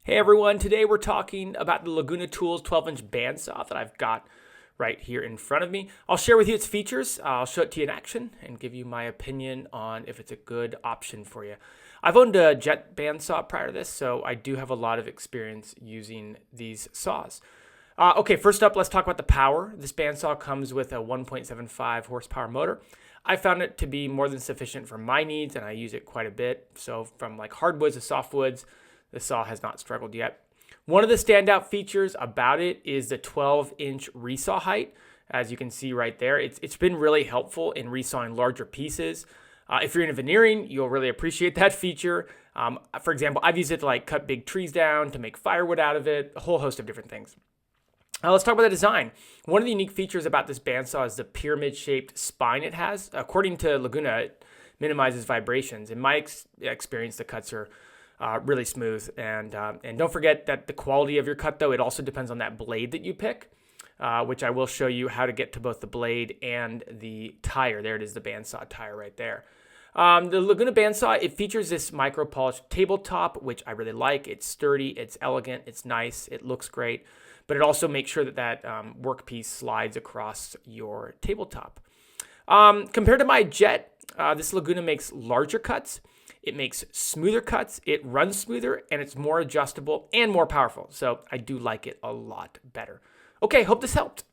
Hey everyone, today we're talking about the Laguna Tools 12-inch bandsaw that I've got right here in front of me. I'll share with you its features, I'll show it to you in action, and give you my opinion on if it's a good option for you. I've owned a jet bandsaw prior to this, so I do have a lot of experience using these saws. Okay, first up, let's talk about the power. This bandsaw comes with a 1.75 horsepower motor. I found it to be more than sufficient for my needs, and I use it quite a bit. So from like hardwoods to softwoods, the saw has not struggled yet. One of the standout features about it is the 12-inch resaw height. As you can see right there, it's been really helpful in resawing larger pieces. If you're into veneering, you'll really appreciate that feature. For example, I've used it to like cut big trees down, to make firewood out of it, a whole host of different things. Let's talk about the design. One of the unique features about this bandsaw is the pyramid-shaped spine it has. According to Laguna, it minimizes vibrations. In my experience, the cuts are really smooth. And don't forget that the quality of your cut, though, it also depends on that blade that you pick, which I will show you how to get to both the blade and the tire. There it is, the bandsaw tire right there. The Laguna bandsaw, it features this micro-polished tabletop, which I really like. It's sturdy, it's elegant, it's nice, it looks great. But it also makes sure that workpiece slides across your tabletop. Compared to my jet, this Laguna makes larger cuts. It makes smoother cuts, it runs smoother, and it's more adjustable and more powerful. So I do like it a lot better. Okay, hope this helped.